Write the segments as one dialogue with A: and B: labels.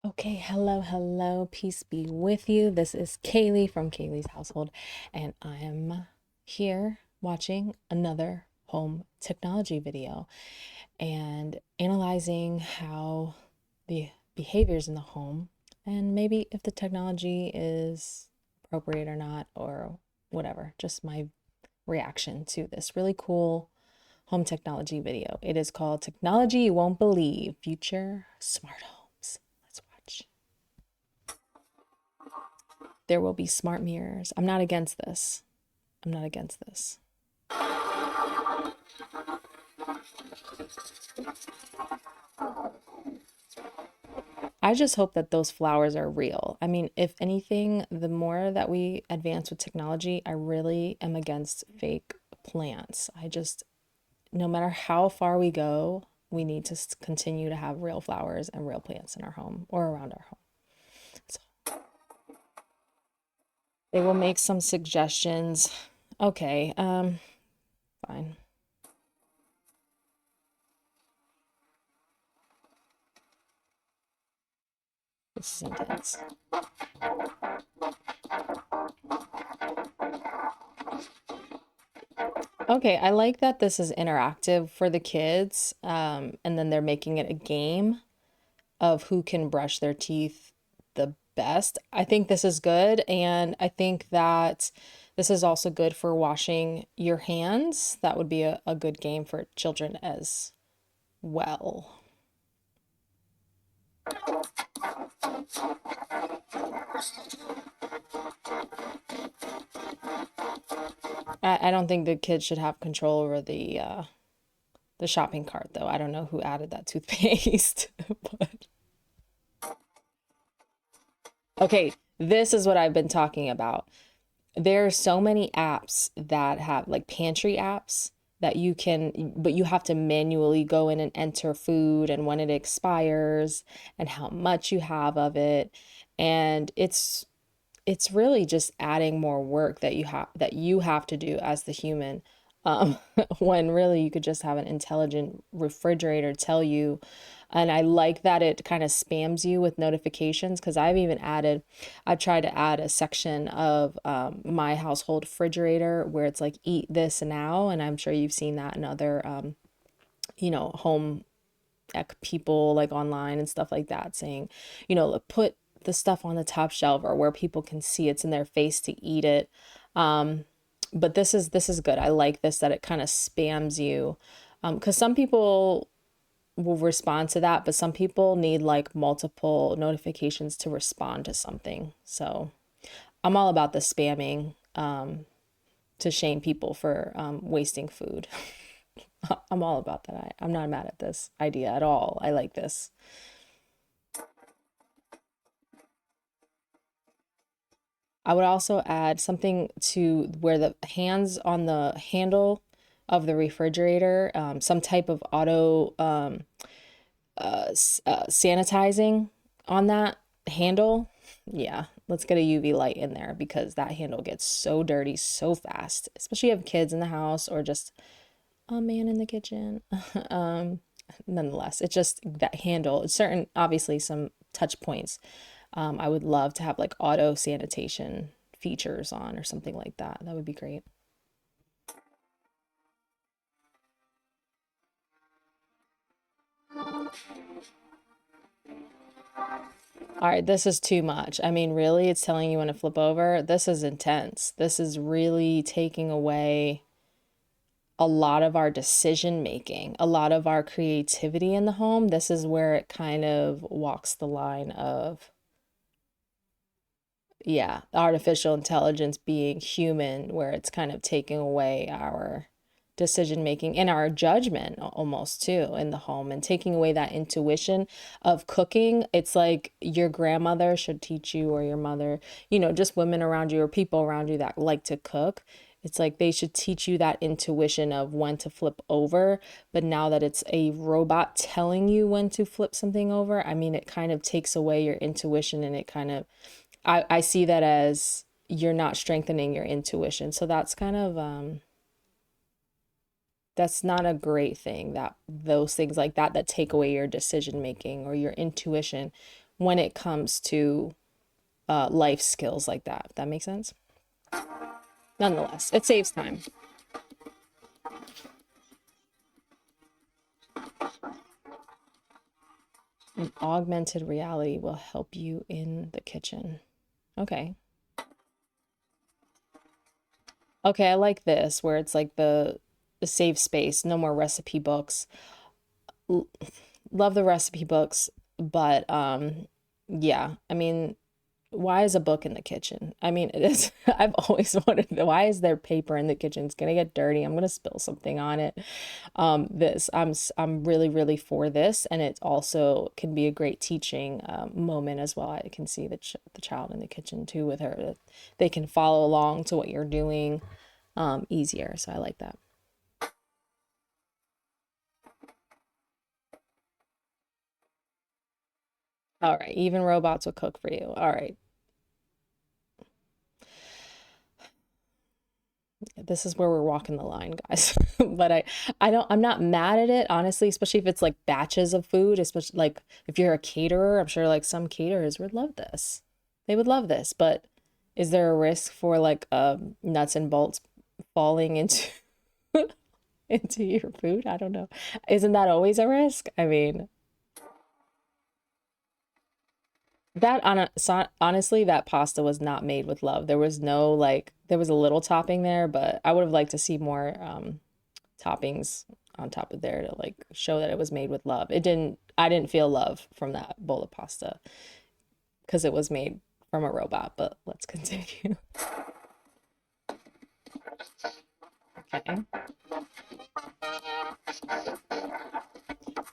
A: Okay, hello, peace be with you. This is Kaylee from Kaylee's Household, and I'm here watching another home technology video and analyzing how the behaviors in the home and maybe if the technology is appropriate or not, or whatever, just my reaction to this really cool home technology video. It is called Technology You Won't Believe Future Smart Homes. Let's watch. There will be smart mirrors. I'm not against this. I'm not against this. I just hope that those flowers are real. I mean, if anything, the more that we advance with technology, I really am against fake plants. No matter how far we go, we need to continue to have real flowers and real plants in our home or around our home. So they will make some suggestions. Okay, fine. This is intense. Okay, I like that this is interactive for the kids, and then they're making it a game of who can brush their teeth the best. I think this is good, and I think that this is also good for washing your hands. That would be a good game for children as well. I don't think the kids should have control over the shopping cart, though. I don't know who added that toothpaste, but okay, this is what I've been talking about. There are so many apps that have like pantry apps that you can, but you have to manually go in and enter food and when it expires and how much you have of it. And it's really just adding more work that you have to do as the human. Um, when really you could just have an intelligent refrigerator tell you. And I like that it kind of spams you with notifications because I've tried to add a section of my household refrigerator where it's like eat this now. And I'm sure you've seen that in other, home ec people like online and stuff like that saying, put the stuff on the top shelf or where people can see it's in their face to eat it. Um, but this is good. I like this that it kind of spams you. Because some people will respond to that, but some people need like multiple notifications to respond to something. So I'm all about the spamming to shame people for wasting food. I'm all about that. I'm not mad at this idea at all. I like this. I would also add something to where the hands on the handle of the refrigerator, some type of auto sanitizing on that handle. Yeah, let's get a UV light in there because that handle gets so dirty so fast, especially if you have kids in the house or just a man in the kitchen. um, Nonetheless, it's just that handle. Certain, obviously, some touch points. I would love to have like auto sanitation features on or something like that. That would be great. All right, this is too much. I mean, really, it's telling you when to flip over. This is intense. This is really taking away a lot of our decision making, a lot of our creativity in the home. This is where it kind of walks the line of, yeah, artificial intelligence being human, where it's kind of taking away our decision making and our judgment almost too in the home and taking away that intuition of cooking. It's like your grandmother should teach you, or your mother, just women around you or people around you that like to cook. It's like they should teach you that intuition of when to flip over. But now that it's a robot telling you when to flip something over, I mean, it kind of takes away your intuition and it kind of, I see that as you're not strengthening your intuition. So that's kind of, that's not a great thing, that those things like that take away your decision making or your intuition when it comes to life skills like that, if that makes sense. Nonetheless, it saves time. And augmented reality will help you in the kitchen. Okay. Okay, I like this where it's like the safe space, no more recipe books. L- Love the recipe books, but yeah, I mean, why is a book in the kitchen? I mean, it is, I've always wanted, why is there paper in the kitchen? It's gonna get dirty. I'm gonna spill something on it. I'm really, really for this, and it also can be a great teaching moment as well. I can see the child in the kitchen too with her. That they can follow along to what you're doing easier. So I like that. All right, even robots will cook for you. All right. This is where we're walking the line, guys. But I'm not mad at it, honestly, especially if it's like batches of food, especially like if you're a caterer, I'm sure like some caterers would love this. They would love this, but is there a risk for like nuts and bolts falling into into your food? I don't know. Isn't that always a risk? I mean, honestly, that pasta was not made with love. There was no like there was a little topping there, but I would have liked to see more toppings on top of there to like show that it was made with love. I didn't feel love from that bowl of pasta because it was made from a robot, but let's continue. Okay.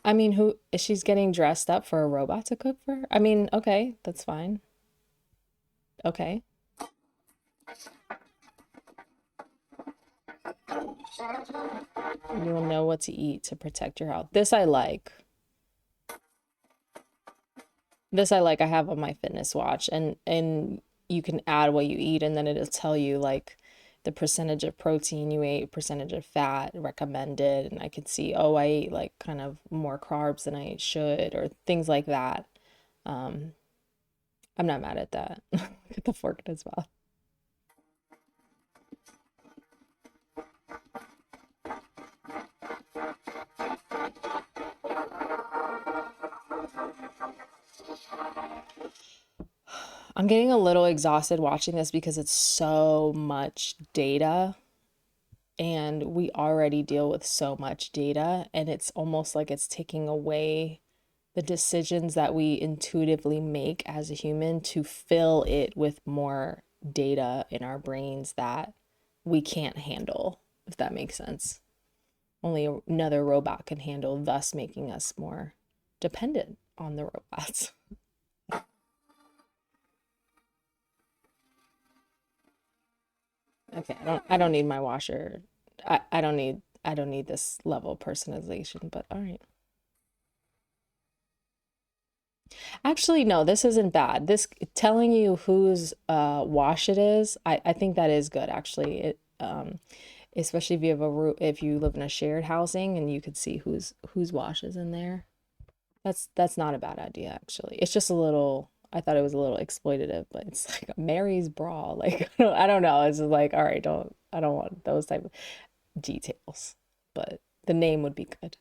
A: I mean, who is she's getting dressed up for a robot to cook for her? I mean, okay, that's fine. Okay. You'll know what to eat to protect your health. This I like. This I like. I have on my fitness watch and you can add what you eat and then it'll tell you like the percentage of protein you ate, percentage of fat recommended, and I could see, oh, I ate like kind of more carbs than I should or things like that. Um, I'm not mad at that. Get the fork in his mouth. I'm getting a little exhausted watching this because it's so much data and we already deal with so much data and it's almost like it's taking away the decisions that we intuitively make as a human to fill it with more data in our brains that we can't handle, if that makes sense. Only another robot can handle, thus making us more dependent on the robots. Okay, I don't need my washer. I don't need this level of personalization, but all right. Actually, no, this isn't bad. This telling you whose wash it is, I think that is good actually. It especially if you have if you live in a shared housing and you could see whose wash is in there. That's not a bad idea actually. It's just a little I thought it was a little exploitative, but it's like Mary's bra. Like I don't know. It's just like, all right, I don't want those type of details. But the name would be good.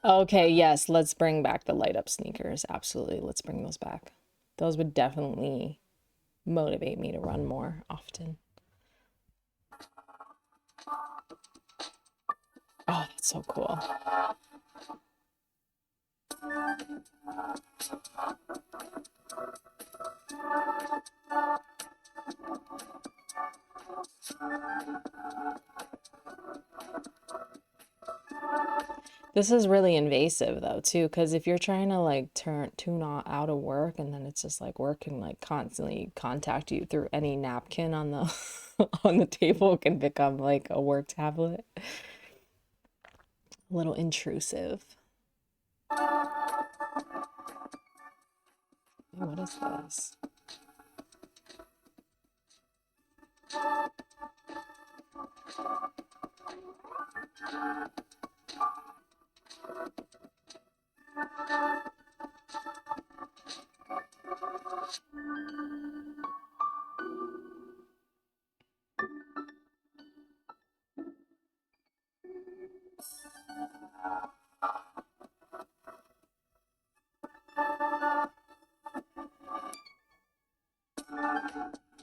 A: Okay, yes, let's bring back the light up sneakers. Absolutely. Let's bring those back. Those would definitely motivate me to run more often. Oh, that's so cool. This is really invasive though too, because if you're trying to like tune out of work and then it's just like work can like constantly contact you through any napkin on the on the table, it can become like a work tablet. A little intrusive. Oh, what is this?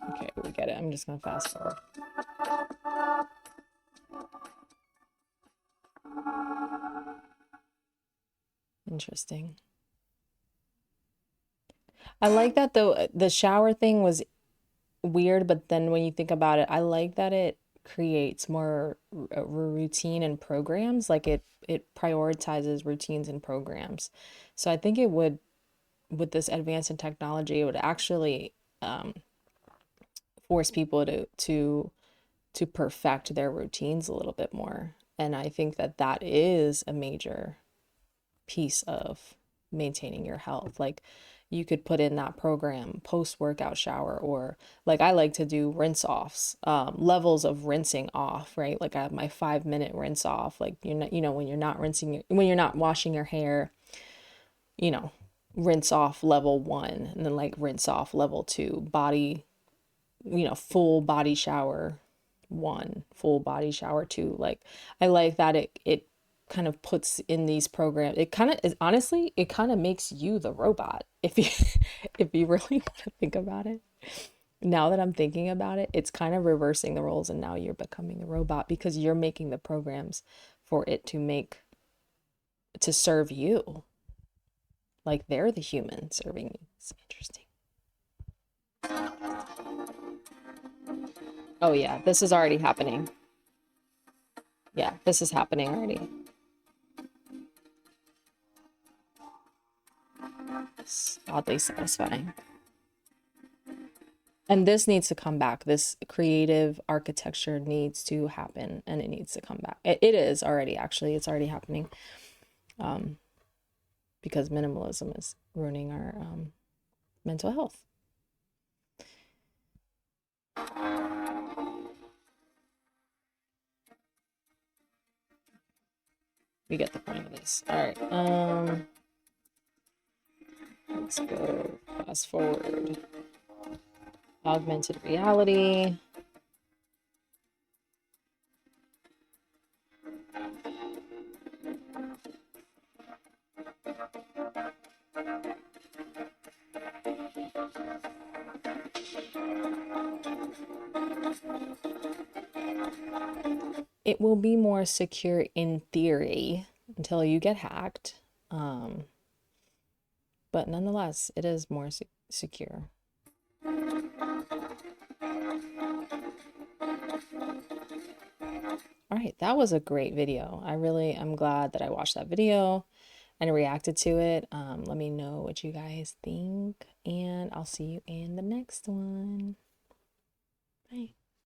A: Okay, we get it. I'm just gonna fast forward. Interesting. I like that though. The shower thing was weird, but then when you think about it, I like that it creates more routine and programs. Like it prioritizes routines and programs. So I think it would, with this advance in technology, it would actually um, force people to perfect their routines a little bit more. And I think that that is a major piece of maintaining your health. Like you could put in that program post workout shower, or like I like to do rinse offs, levels of rinsing off, right? Like I have my 5 minute rinse off. Like you're not, when you're not when you're not washing your hair, you know, rinse off level one, and then like rinse off level two, body, full body shower one, full body shower two. Like I like that it kind of puts in these programs. It kind of is, honestly, it kind of makes you the robot if you if you really want to think about it. Now that I'm thinking about it, it's kind of reversing the roles, and now you're becoming the robot because you're making the programs for it to serve you. Like they're the human serving you. It's interesting. Oh yeah, this is already happening. Yeah, this is happening already. It's oddly satisfying. And this needs to come back. This creative architecture needs to happen, and it needs to come back. It is already, actually, it's already happening, um, because minimalism is ruining our mental health. We get the point of this. All right. Let's go fast forward. Augmented reality. It will be more secure in theory until you get hacked. Um, but nonetheless, it is more secure. All right, that was a great video. I'm glad that I watched that video and reacted to it. Let me know what you guys think, and I'll see you in the next one. Bye.